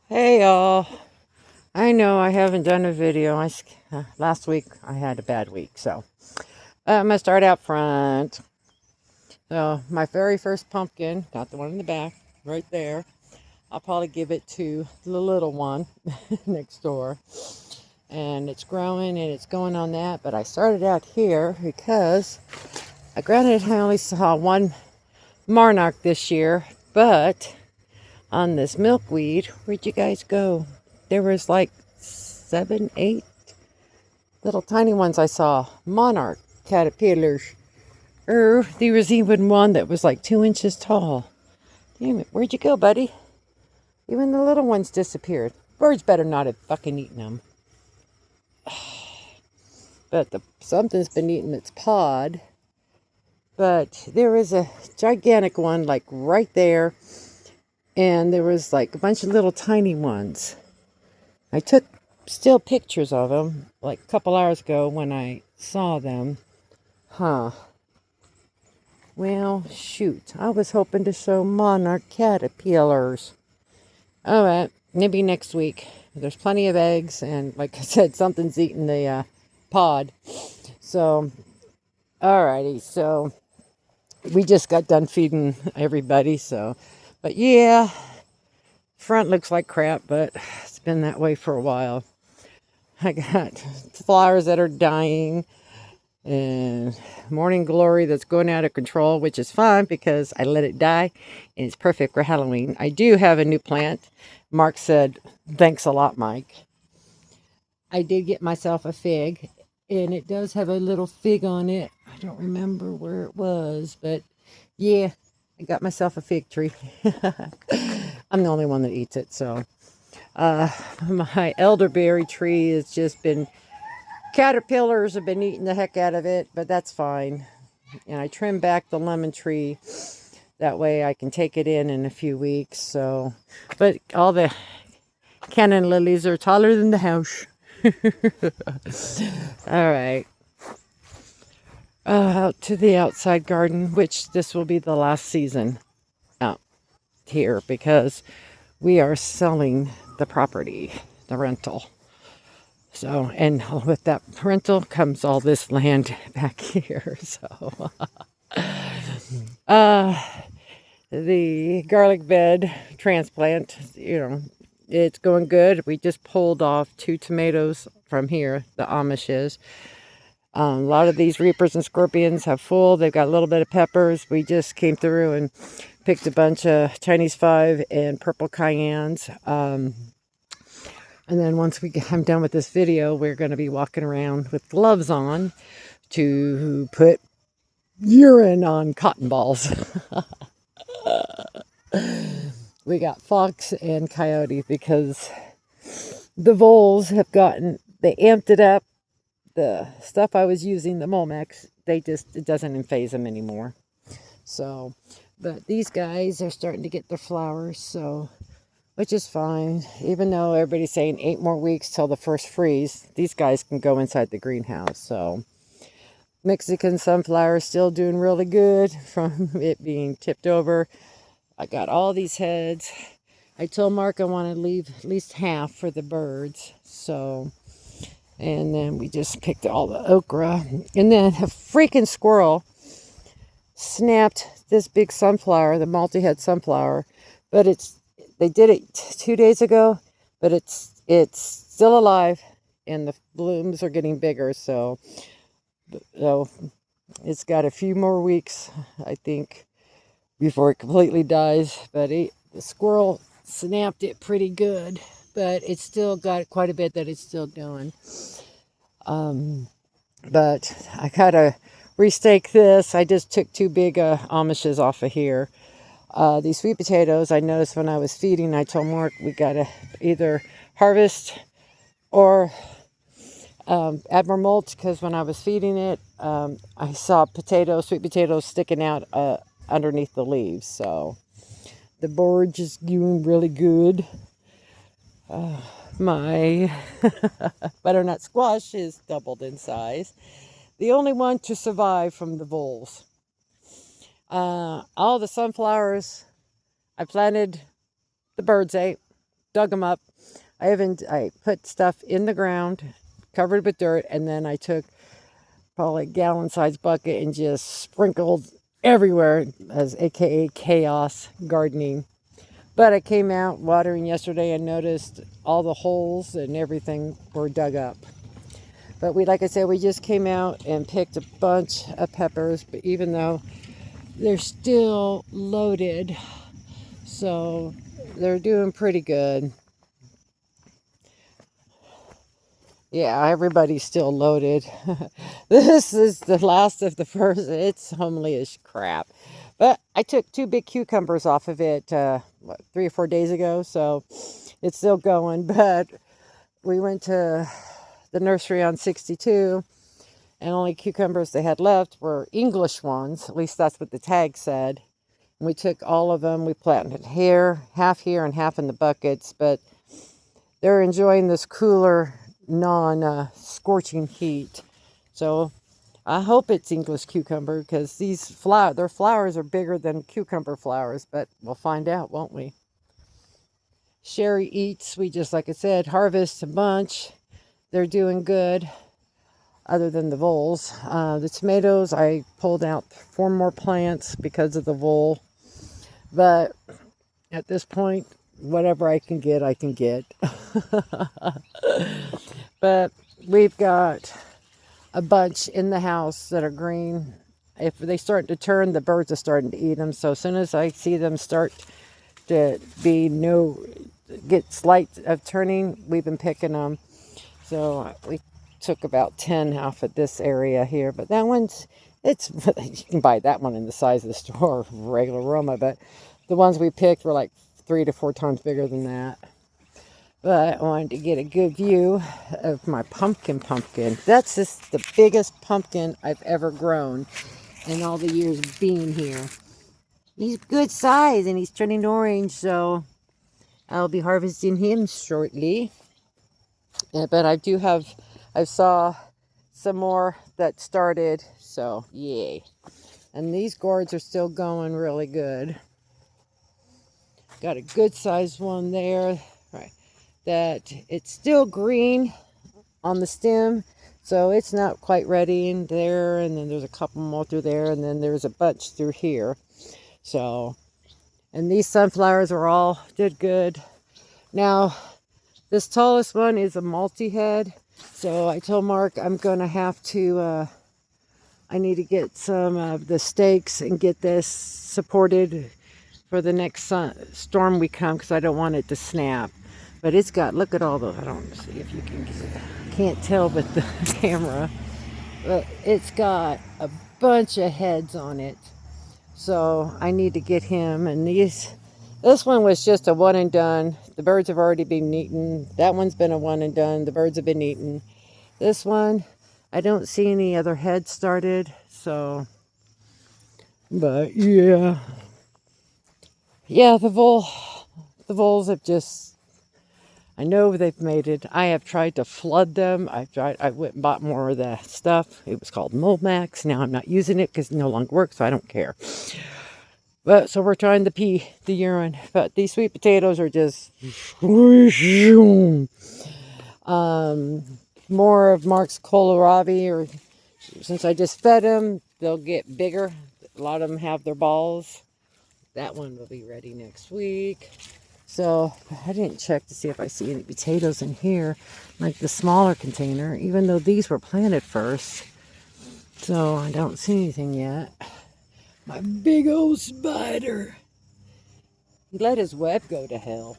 Hey y'all. I know I haven't done a video. Last week I had a bad week, so I'm gonna start out front. So my very first pumpkin, got the one in the back, right there. I'll probably give it to the little one next door, and it's growing and it's going on that. But I started out here because, granted, I only saw one monarch this year, but on this milkweed, where'd you guys go? There was like 7, 8 little tiny ones I saw. Monarch caterpillars. There was even one that was like 2 inches tall. Damn it, where'd you go, buddy? Even the little ones disappeared. Birds better not have fucking eaten them. But something's been eating its pod. But there was a gigantic one like right there. And there was like a bunch of little tiny ones. I took still pictures of them like a couple hours ago when I saw them. Well, shoot. I was hoping to show monarch caterpillars. All right, maybe next week. There's plenty of eggs, and like I said, something's eating the pod. So, alrighty. So, we just got done feeding everybody. So, but yeah, front looks like crap, but it's been that way for a while. I got flowers that are dying and morning glory that's going out of control, which is fine because I let it die and it's perfect for Halloween. I do have a new plant. Mark said, thanks a lot, Mike. I did get myself a fig, and it does have a little fig on it. I don't remember where it was, but yeah, I got myself a fig tree. I'm the only one that eats it, so my elderberry tree has just been, caterpillars have been eating the heck out of it, but that's fine. And I trimmed back the lemon tree. That way I can take it in a few weeks. So, but all the cannon lilies are taller than the house. All right. Out to the outside garden, which this will be the last season out here because we are selling the property, the rental. So, and with that rental comes all this land back here. So, the garlic bed transplant, it's going good. We just pulled off 2 tomatoes from here, the Amishes. A lot of these reapers and scorpions have full. They've got a little bit of peppers. We just came through and picked a bunch of Chinese 5 and purple cayennes. And then once I'm done with this video, we're going to be walking around with gloves on to put urine on cotton balls. We got fox and coyote because the voles have they amped it up. The stuff I was using, the Momex, it doesn't phase them anymore. So, but these guys are starting to get their flowers, so, which is fine. Even though everybody's saying 8 more weeks till the first freeze, these guys can go inside the greenhouse. So, Mexican sunflower still doing really good from it being tipped over. I got all these heads. I told Mark I want to leave at least half for the birds. So, and then we just picked all the okra. And then a freaking squirrel snapped this big sunflower, the multi-head sunflower. But they did it 2 days ago, but it's still alive and the blooms are getting bigger. So it's got a few more weeks, I think, before it completely dies. But the squirrel snapped it pretty good, but it's still got quite a bit that it's still doing. But I gotta restake this. I just took 2 big Amishes off of here. These sweet potatoes, I noticed when I was feeding, I told Mark we gotta either harvest or add more mulch, because when I was feeding it, I saw sweet potatoes sticking out underneath the leaves. So the borage is doing really good. My butternut squash is doubled in size. The only one to survive from the voles. All the sunflowers I planted, the birds ate. dug them up. I put stuff in the ground, covered with dirt, and then I took probably a gallon-sized bucket and just sprinkled everywhere, as AKA chaos gardening. But I came out watering yesterday and noticed all the holes and everything were dug up. But like I said, we just came out and picked a bunch of peppers, but even though they're still loaded, so they're doing pretty good. Yeah, everybody's still loaded. This is the last of the first. It's homely as crap. But I took 2 big cucumbers off of it 3 or 4 days ago, so it's still going. But we went to the nursery on 62, and only cucumbers they had left were English ones. At least that's what the tag said. And we took all of them. We planted half here and half in the buckets, but they're enjoying this cooler, non-scorching heat. So I hope it's English cucumber, because their flowers are bigger than cucumber flowers, but we'll find out, won't we? Sherry eats. We just, like I said, harvest a bunch. They're doing good, other than the voles. The tomatoes, I pulled out 4 more plants because of the vole. But at this point, whatever I can get, I can get. But we've got a bunch in the house that are green. If they start to turn, the birds are starting to eat them. So as soon as I see them start to get slight of turning, we've been picking them. So we took about 10 off of this area here. But that one's, you can buy that one in the size of the store, regular Roma. But the ones we picked were like 3 to 4 times bigger than that. But I wanted to get a good view of my pumpkin. That's just the biggest pumpkin I've ever grown in all the years being here. He's good size and he's turning orange, so I'll be harvesting him shortly. But I saw some more that started, so yay. And these gourds are still going really good. Got a good sized one there. Right. That it's still green on the stem, so it's not quite ready in there, and then there's a couple more through there, and then there's a bunch through here. So, and these sunflowers did good. Now this tallest one is a multi-head, so I told Mark I'm gonna have to I need to get some of the stakes and get this supported for the next storm we come, because I don't want it to snap. But it's got, look at all those, I don't see if you can't tell with the camera, but it's got a bunch of heads on it. So I need to get him. And this one was just a one and done. The birds have already been eaten. That one's been a one and done. The birds have been eaten. This one, I don't see any other heads started. So, but yeah. Yeah, the voles have just, I know they've made it. I have tried to flood them. I went and bought more of the stuff. It was called Molmax. Now I'm not using it because it no longer works, so I don't care. But so we're trying to pee the urine. But these sweet potatoes are just more of Mark's kohlrabi, or since I just fed them, they'll get bigger. A lot of them have their balls. That one will be ready next week. So I didn't check to see if I see any potatoes in here, like the smaller container, even though these were planted first. So I don't see anything yet. My big old spider. He let his web go to hell.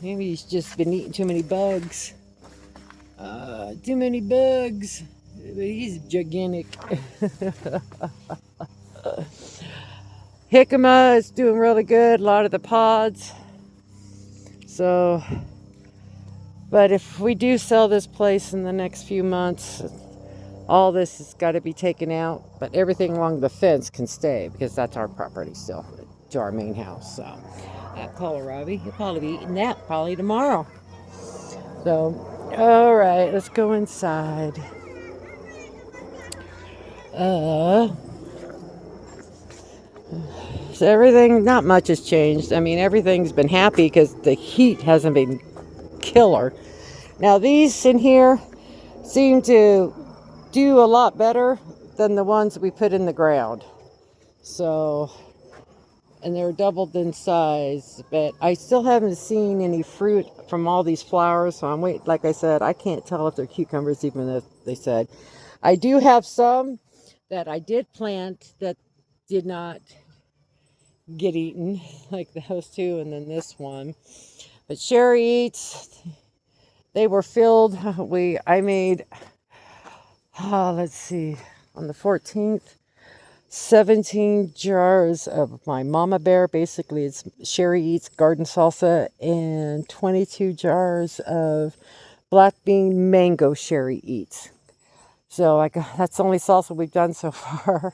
Maybe he's just been eating too many bugs. Too many bugs. But he's gigantic. Jicama is doing really good. A lot of the pods. So, but if we do sell this place in the next few months, all this has got to be taken out. But everything along the fence can stay, because that's our property still, to our main house. So, at kohlrabi, you'll probably be eating that probably tomorrow. So, all right, let's go inside. So everything, not much has changed. I mean, everything's been happy because the heat hasn't been killer. Now these in here seem to do a lot better than the ones we put in the ground. So, and they're doubled in size, but I still haven't seen any fruit from all these flowers. So I'm waiting. Like I said, I can't tell if they're cucumbers, even if they said. I do have some that I did plant that did not get eaten, like those two, and then this one. But Sherry eats. They were filled. I made. Let's see, on the 14th. 17 jars of my Mama Bear. Basically, it's Sherry Eats garden salsa, and 22 jars of black bean mango Sherry Eats. So that's the only salsa we've done so far.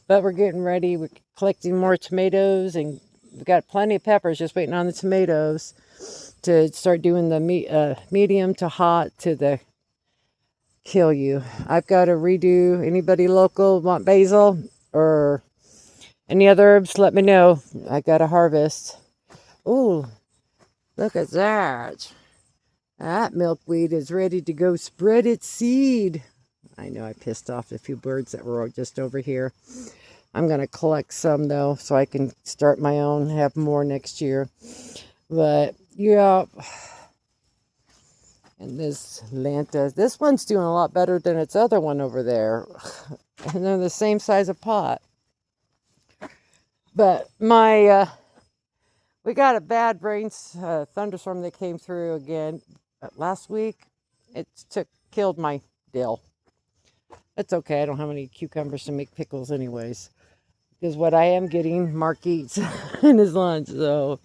But we're getting ready. We're collecting more tomatoes, and we've got plenty of peppers, just waiting on the tomatoes to start doing the medium to hot to the kill you. I've got to redo. Anybody local want basil or any other herbs? Let me know. I got to harvest. Ooh, look at that. That milkweed is ready to go spread its seed. I know I pissed off a few birds that were just over here. I'm going to collect some though, so I can start my own, have more next year. But yeah. And this Lanta, this one's doing a lot better than its other one over there. And they're the same size of pot. But we got a bad thunderstorm that came through again last week. It killed my dill. That's okay. I don't have any cucumbers to make pickles anyways. Because what I am getting, Mark eats in his lunch. So,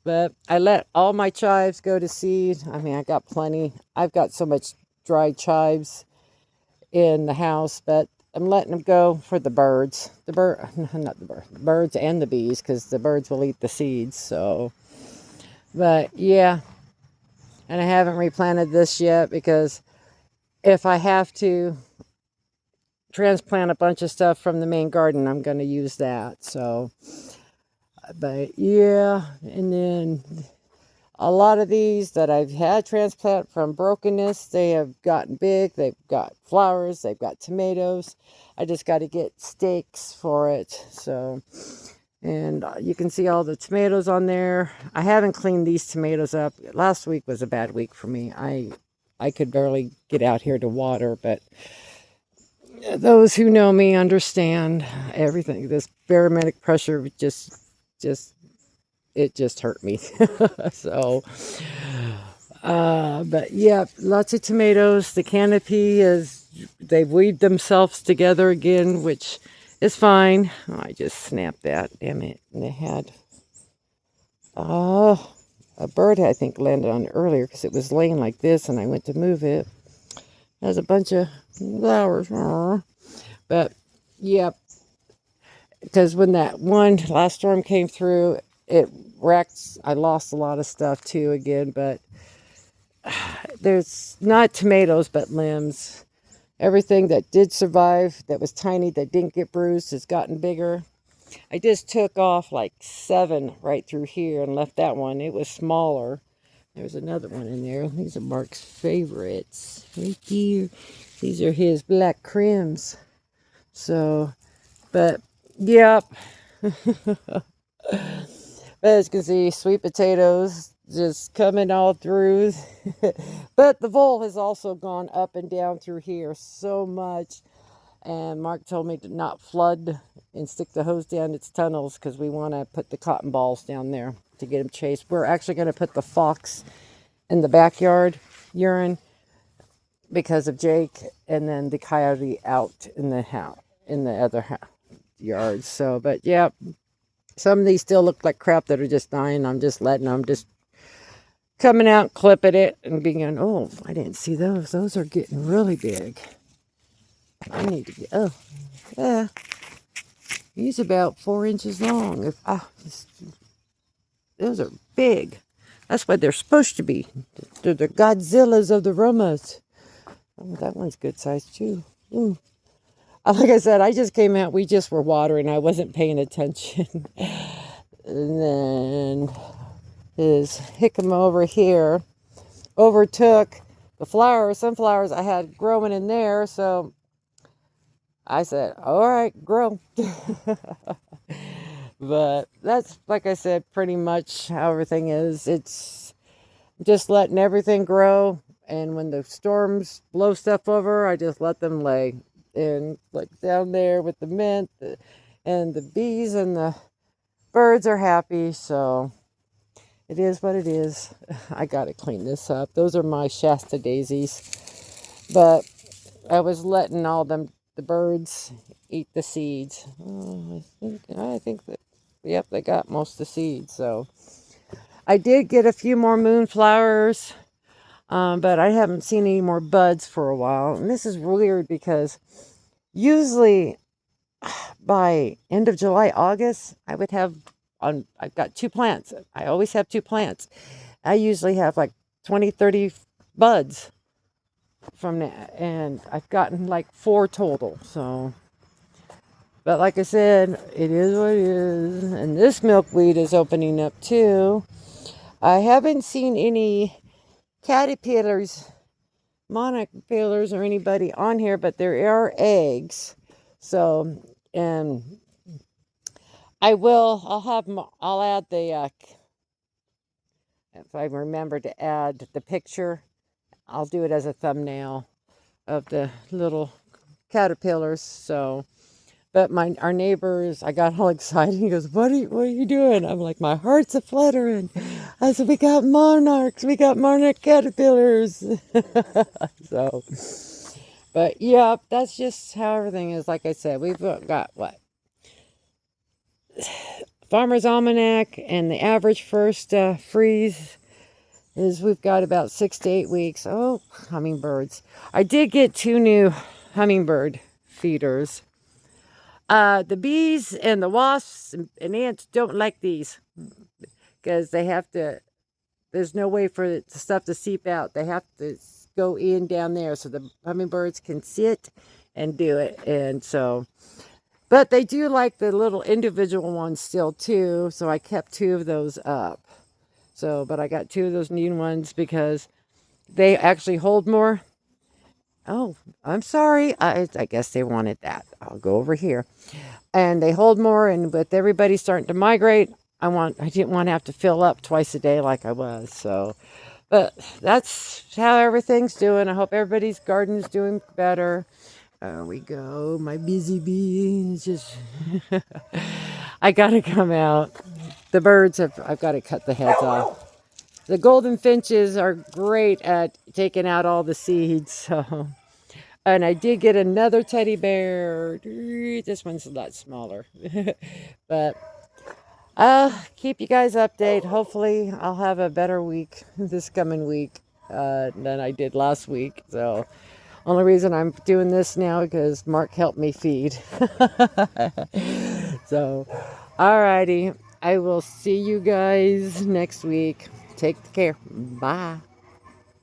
but I let all my chives go to seed. I mean, I got plenty. I've got so much dried chives in the house, but I'm letting them go for the birds. Not the birds and the bees, because the birds will eat the seeds. So, but yeah, and I haven't replanted this yet because if I have to transplant a bunch of stuff from the main garden, I'm going to use that. So, but yeah, and then a lot of these that I've had transplant from brokenness, they have gotten big. They've got flowers. They've got tomatoes. I just got to get stakes for it. So, and you can see all the tomatoes on there. I haven't cleaned these tomatoes up. Last week was a bad week for me. I could barely get out here to water, but those who know me understand everything. This barometric pressure just hurt me. So, but yeah, lots of tomatoes. The canopy they've weaved themselves together again, which is fine. Oh, I just snapped that, damn it. And they had, a bird I think landed on it earlier because it was laying like this and I went to move it. Has a bunch of flowers. But yeah, because when that one last storm came through, it wrecked. I lost a lot of stuff too again, but there's not tomatoes but limbs. Everything that did survive that was tiny that didn't get bruised has gotten bigger. I just took off like 7 right through here and left that one. It was smaller. There's another one in there. These are Mark's favorites right here. These are his black crims. So, but yep. But as you can see, sweet potatoes just coming all through. But the vole has also gone up and down through here so much. And Mark told me to not flood and stick the hose down its tunnels because we want to put the cotton balls down there to get them chased. We're actually going to put the fox in the backyard urine because of Jake, and then the coyote out in the house, in the other yard. So, but yeah, some of these still look like crap that are just dying. I'm just letting them just coming out, clipping it, and being, oh, I didn't see those. Those are getting really big. I need to get, oh, yeah. He's about 4 inches long. Those are big. That's what they're supposed to be. They're the Godzillas of the Romas. Oh, that one's good size too. Ooh. Like I said, I just came out. We just were watering. I wasn't paying attention. And then his jicama over here overtook the sunflowers I had growing in there. So I said, all right, grow. But that's, like I said, pretty much how everything is. It's just letting everything grow. And when the storms blow stuff over, I just let them lay. And like down there with the mint and the bees and the birds are happy. So it is what it is. I got to clean this up. Those are my Shasta daisies. But I was letting all the birds eat the seeds. Oh, I think that, yep, they got most of the seeds. So I did get a few more moonflowers, but I haven't seen any more buds for a while. And this is weird because usually by end of July, August, I would have I've got 2 plants. I always have 2 plants. I usually have like 20, 30 buds from that, and I've gotten like 4 total. So, but like I said, it is what it is. And this milkweed is opening up too. I haven't seen any caterpillars, monarch caterpillars, or anybody on here, but there are eggs. So, and I'll add the, if I remember to add the picture, I'll do it as a thumbnail of the little caterpillars. So, but our neighbors, I got all excited. He goes, what are you doing? I'm like, my heart's a fluttering. I said, we got monarch caterpillars. So, but yeah, that's just how everything is. Like I said, we've got what? Farmer's Almanac, and the average first freeze is we've got about 6 to 8 weeks. Oh, hummingbirds. I did get 2 new hummingbird feeders. The bees and the wasps and ants don't like these because they have to, there's no way for the stuff to seep out. They have to go in down there so the hummingbirds can sit and do it. And so, but they do like the little individual ones still too. So I kept 2 of those up. So, but I got 2 of those new ones because they actually hold more. Oh, I'm sorry. I guess they wanted that. I'll go over here. And they hold more, and with everybody starting to migrate, I didn't want to have to fill up twice a day like I was. So, but that's how everything's doing. I hope everybody's garden's doing better. There we go. My busy bee is just I gotta come out. The birds I've got to cut the heads off. The golden finches are great at taking out all the seeds. So, and I did get another teddy bear. This one's a lot smaller. But I'll keep you guys updated. Hopefully I'll have a better week this coming week than I did last week. So only reason I'm doing this now because Mark helped me feed. So, alrighty. I will see you guys next week. Take care. Bye.